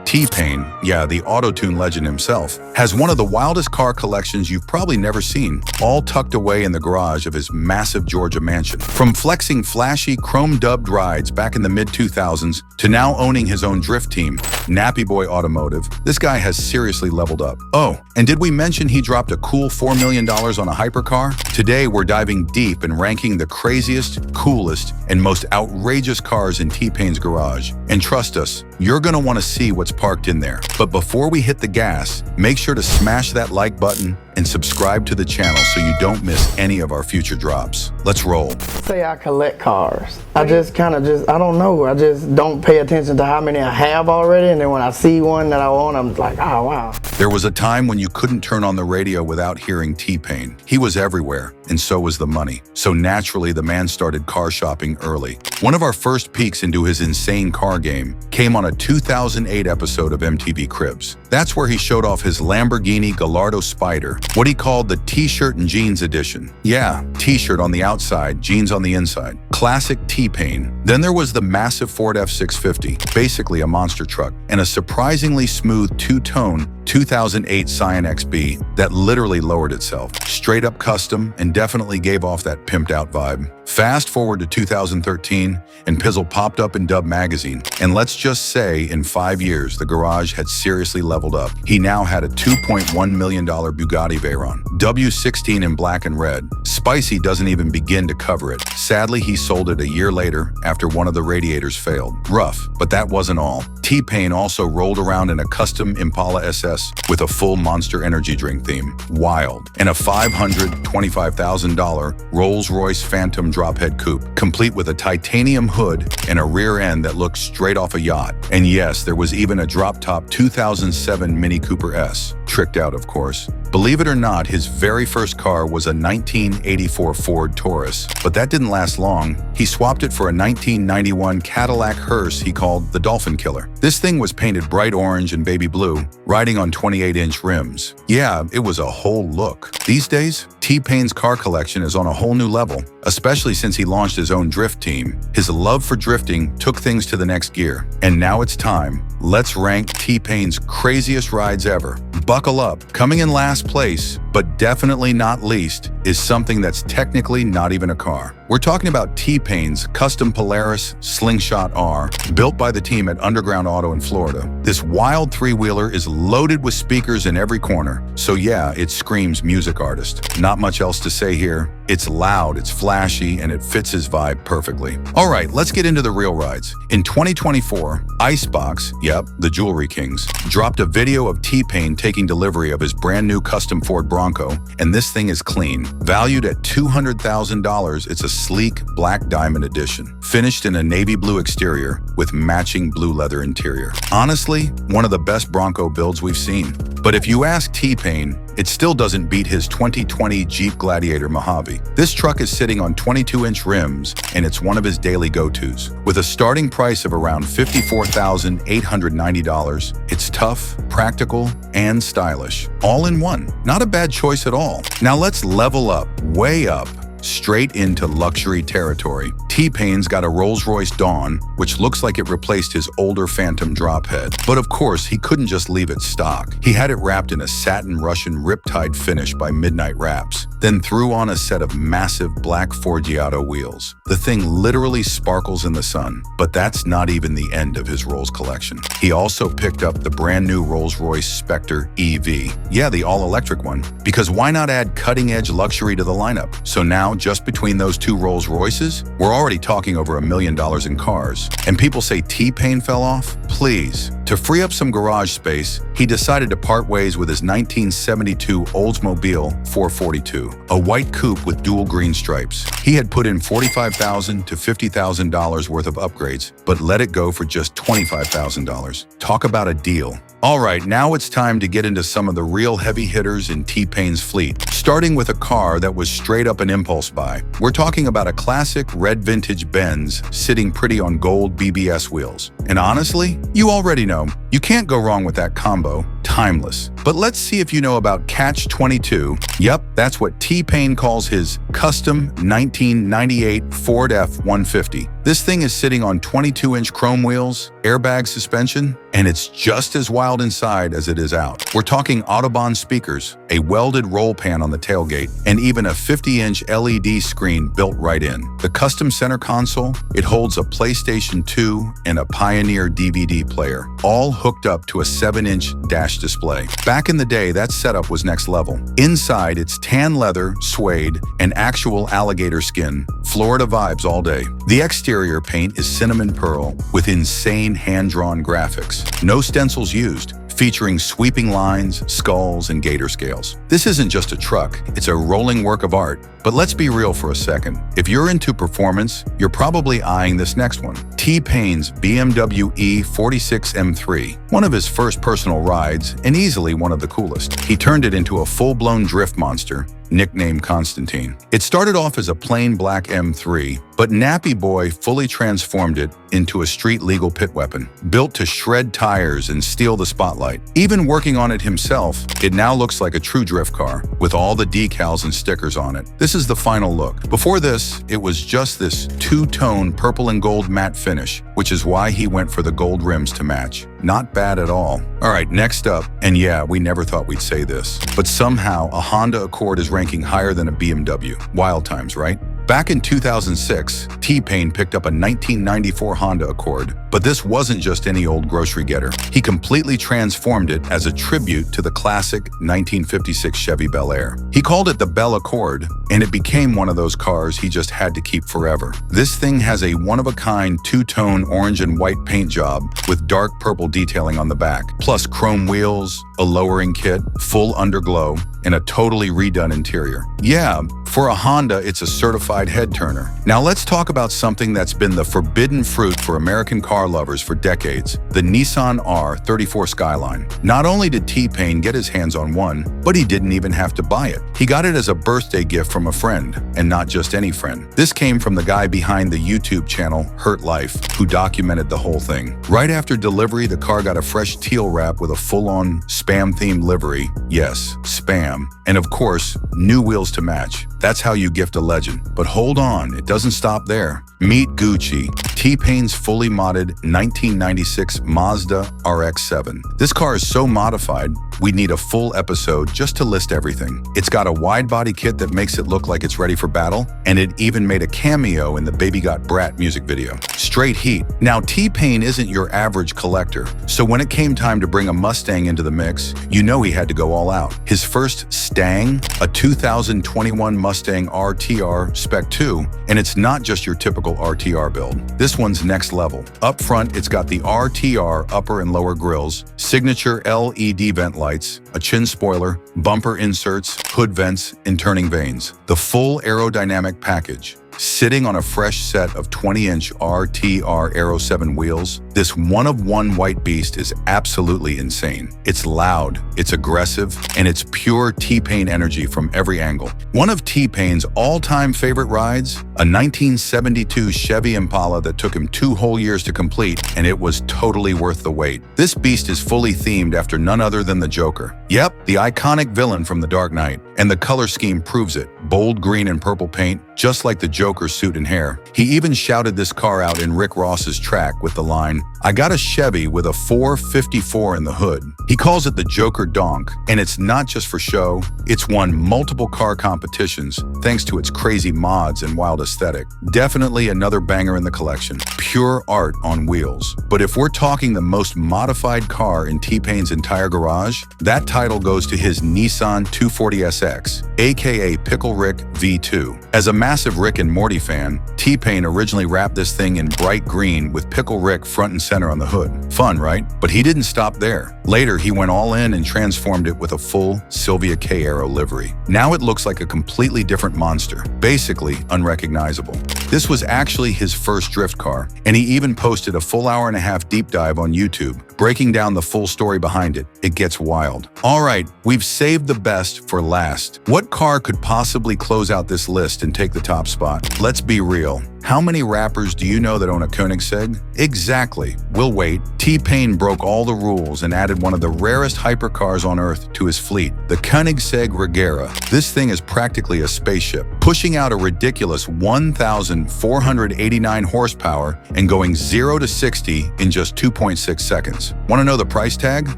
T-Pain, yeah, the auto-tune legend himself, has one of the wildest car collections you've probably never seen, all tucked away in the garage of his massive Georgia mansion. From flexing flashy, chrome-dubbed rides back in the mid-2000s to now owning his own drift team, Nappy Boy Automotive, this guy has seriously leveled up. Oh, and did we mention he dropped a cool $4 million on a hypercar? Today, we're diving deep and ranking the craziest, coolest, and most outrageous cars in T-Pain's garage. And trust us, you're gonna want to see what's parked in there. But before we hit the gas, make sure to smash that like button and subscribe to the channel so you don't miss any of our future drops. Let's roll. Say I collect cars. I don't know. I just don't pay attention to how many I have already, and then when I see one that I want, I'm like, oh wow. There was a time when you couldn't turn on the radio without hearing T-Pain. He was everywhere, and so was the money. So naturally, the man started car shopping early. One of our first peeks into his insane car game came on a 2008 episode of MTV Cribs. That's where he showed off his Lamborghini Gallardo Spider, what he called the t-shirt and jeans edition. Yeah, t-shirt on the outside, jeans on the inside. Classic T-Pain. Then there was the massive Ford F650, basically a monster truck, and a surprisingly smooth two-tone 2008 Scion XB that literally lowered itself. Straight up custom and definitely gave off that pimped out vibe. Fast forward to 2013 and Pizzle popped up in Dub magazine. And let's just say in 5 years, the garage had seriously leveled up. He now had a $2.1 million Bugatti Veyron, W16 in black and red. Spicy doesn't even begin to cover it. Sadly, he sold it a year later after one of the radiators failed. Rough, but that wasn't all. T-Pain also rolled around in a custom Impala SS with a full Monster Energy drink theme. Wild. And a $525,000 Rolls-Royce Phantom drophead coupe, complete with a titanium hood and a rear end that looked straight off a yacht. And yes, there was even a drop-top 2007 Mini Cooper S. Tricked out, of course. Believe it or not, his very first car was a 1984 Ford Taurus, but that didn't last long. He swapped it for a 1991 Cadillac hearse he called the Dolphin Killer. This thing was painted bright orange and baby blue, riding on 28-inch rims. Yeah, it was a whole look. These days, T-Pain's car collection is on a whole new level, especially since he launched his own drift team. His love for drifting took things to the next gear. And now it's time. Let's rank T-Pain's craziest rides ever. Buckle up. Coming in last place, but definitely not least, is something that's technically not even a car. We're talking about T-Pain's custom Polaris Slingshot R, built by the team at Underground Auto in Florida. This wild three-wheeler is loaded with speakers in every corner, so yeah, it screams music artist. Not much else to say here. It's loud, it's flashy, and it fits his vibe perfectly. All right, let's get into the real rides. In 2024, Icebox, yep, the Jewelry Kings, dropped a video of T-Pain taking delivery of his brand new custom Ford Bronco, and this thing is clean. Valued at $200,000, it's a sleek black diamond edition, finished in a navy blue exterior with matching blue leather interior. Honestly, one of the best Bronco builds we've seen. But if you ask T-Pain, it still doesn't beat his 2020 Jeep Gladiator Mojave. This truck is sitting on 22-inch rims, and it's one of his daily go-tos. With a starting price of around $54,890, it's tough, practical, and stylish. All in one. Not a bad choice at all. Now let's level up, way up, straight into luxury territory. T-Pain's got a Rolls-Royce Dawn, which looks like it replaced his older Phantom drophead. But of course, he couldn't just leave it stock. He had it wrapped in a satin Russian Riptide finish by Midnight Wraps, then threw on a set of massive black Forgiato wheels. The thing literally sparkles in the sun, but that's not even the end of his Rolls collection. He also picked up the brand new Rolls-Royce Spectre EV. Yeah, the all-electric one. Because why not add cutting-edge luxury to the lineup? So now, just between those two Rolls-Royces, we're already talking over $1 million in cars. And people say T-Pain fell off? Please. To free up some garage space, he decided to part ways with his 1972 Oldsmobile 442, a white coupe with dual green stripes. He had put in $45,000 to $50,000 worth of upgrades, but let it go for just $25,000. Talk about a deal. All right, now it's time to get into some of the real heavy hitters in T-Pain's fleet, starting with a car that was straight up an impulse buy. We're talking about a classic red vintage Benz sitting pretty on gold BBS wheels. And honestly, you already know, you can't go wrong with that combo. Timeless. But let's see if you know about Catch 22. Yep, that's what T-Pain calls his custom 1998 Ford F-150. This thing is sitting on 22-inch chrome wheels, airbag suspension, and it's just as wild inside as it is out. We're talking Autobahn speakers, a welded roll pan on the tailgate, and even a 50-inch LED screen built right in. The custom center console, it holds a PlayStation 2 and a Pioneer DVD player, all hooked up to a 7-inch dash display. Back in the day, that setup was next level. Inside, it's tan leather, suede, and actual alligator skin. Florida vibes all day. The exterior paint is cinnamon pearl with insane hand-drawn graphics. No stencils used, featuring sweeping lines, skulls, and gator scales. This isn't just a truck, it's a rolling work of art. But let's be real for a second. If you're into performance, you're probably eyeing this next one. T-Pain's BMW E46 M3, one of his first personal rides and easily one of the coolest. He turned it into a full-blown drift monster, nicknamed Constantine. It started off as a plain black M3, but Nappy Boy fully transformed it into a street-legal pit weapon, built to shred tires and steal the spotlight. Even working on it himself, it now looks like a true drift car, with all the decals and stickers on it. This is the final look. Before this, it was just this two-tone purple and gold matte finish, which is why he went for the gold rims to match. Not bad at all. All right, next up, and yeah, we never thought we'd say this, but somehow a Honda Accord is ranking higher than a BMW. Wild times, right? Back in 2006, T-Pain picked up a 1994 Honda Accord, but this wasn't just any old grocery getter. He completely transformed it as a tribute to the classic 1956 Chevy Bel Air. He called it the Bel Accord, and it became one of those cars he just had to keep forever. This thing has a one-of-a-kind two-tone orange and white paint job with dark purple detailing on the back, plus chrome wheels, a lowering kit, full underglow, and a totally redone interior. Yeah, for a Honda, it's a certified head-turner. Now let's talk about something that's been the forbidden fruit for American car lovers for decades, the Nissan R34 Skyline. Not only did T-Pain get his hands on one, but he didn't even have to buy it. He got it as a birthday gift from a friend, and not just any friend. This came from the guy behind the YouTube channel Hurt Life, who documented the whole thing. Right after delivery, the car got a fresh teal wrap with a full-on spam-themed livery. Yes, spam. And of course, new wheels to match. That's how you gift a legend. But hold on, it doesn't stop there. Meet Gucci, T-Pain's fully modded 1996 Mazda RX-7. This car is so modified, we need a full episode just to list everything. It's got a wide-body kit that makes it look like it's ready for battle, and it even made a cameo in the Baby Got Brat music video. Straight heat. Now, T-Pain isn't your average collector, so when it came time to bring a Mustang into the mix, you know he had to go all out. His first Stang, a 2021 Mustang RTR Spec 2, and it's not just your typical RTR build. This one's next level. Up front, it's got the RTR upper and lower grills, signature LED vent lights, a chin spoiler, bumper inserts, hood vents, and turning vanes. The full aerodynamic package. Sitting on a fresh set of 20-inch RTR Aero 7 wheels, this one-of-one white beast is absolutely insane. It's loud, it's aggressive, and it's pure T-Pain energy from every angle. One of T-Pain's all-time favorite rides, a 1972 Chevy Impala that took him 2 whole years to complete, and it was totally worth the wait. This beast is fully themed after none other than the Joker. Yep, the iconic villain from The Dark Knight, and the color scheme proves it. Bold green and purple paint, just like the Joker's suit and hair. He even shouted this car out in Rick Ross's track with the line, "I got a Chevy with a 454 in the hood." He calls it the Joker donk, and it's not just for show, it's won multiple car competitions thanks to its crazy mods and wild aesthetic. Definitely another banger in the collection. Pure art on wheels. But if we're talking the most modified car in T-Pain's entire garage, that title goes to his Nissan 240SX, aka Pickle Rick V2. As a massive Rick and Morty fan, T-Pain originally wrapped this thing in bright green with Pickle Rick front and center on the hood. Fun, right? But he didn't stop there. Later, he went all in and transformed it with a full Sylvia K. Aero livery. Now it looks like a completely different monster, basically unrecognizable. This was actually his first drift car, and he even posted a full hour-and-a-half deep dive on YouTube, breaking down the full story behind it. It gets wild. All right, we've saved the best for last. What car could possibly close out this list and take the top spot? Let's be real. How many rappers do you know that own a Koenigsegg? Exactly. We'll wait. T-Pain broke all the rules and added one of the rarest hypercars on Earth to his fleet, the Koenigsegg Regera. This thing is practically a spaceship, pushing out a ridiculous 1,489 horsepower and going 0 to 60 in just 2.6 seconds. Want to know the price tag?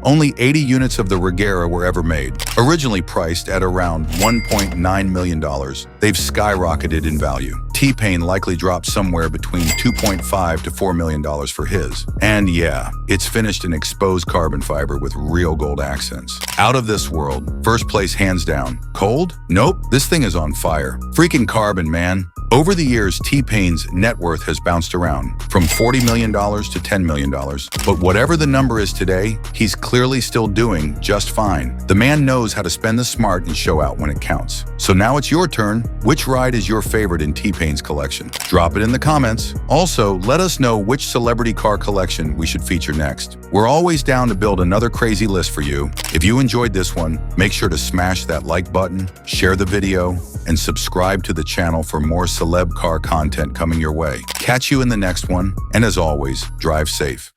Only 80 units of the Regera were ever made. Originally priced at around $1.9 million, they've skyrocketed in value. T-Pain likely dropped somewhere between $2.5 to $4 million for his. And yeah, it's finished in exposed carbon fiber with real gold accents. Out of this world. First place hands down. Cold? Nope, this thing is on fire. Freaking carbon, man. Over the years, T-Pain's net worth has bounced around, from $40 million to $10 million. But whatever the number is today, he's clearly still doing just fine. The man knows how to spend the smart and show out when it counts. So now it's your turn. Which ride is your favorite in T-Pain's collection? Drop it in the comments. Also, let us know which celebrity car collection we should feature next. We're always down to build another crazy list for you. If you enjoyed this one, make sure to smash that like button, share the video, and subscribe to the channel for more celeb car content coming your way. Catch you in the next one, and as always, drive safe.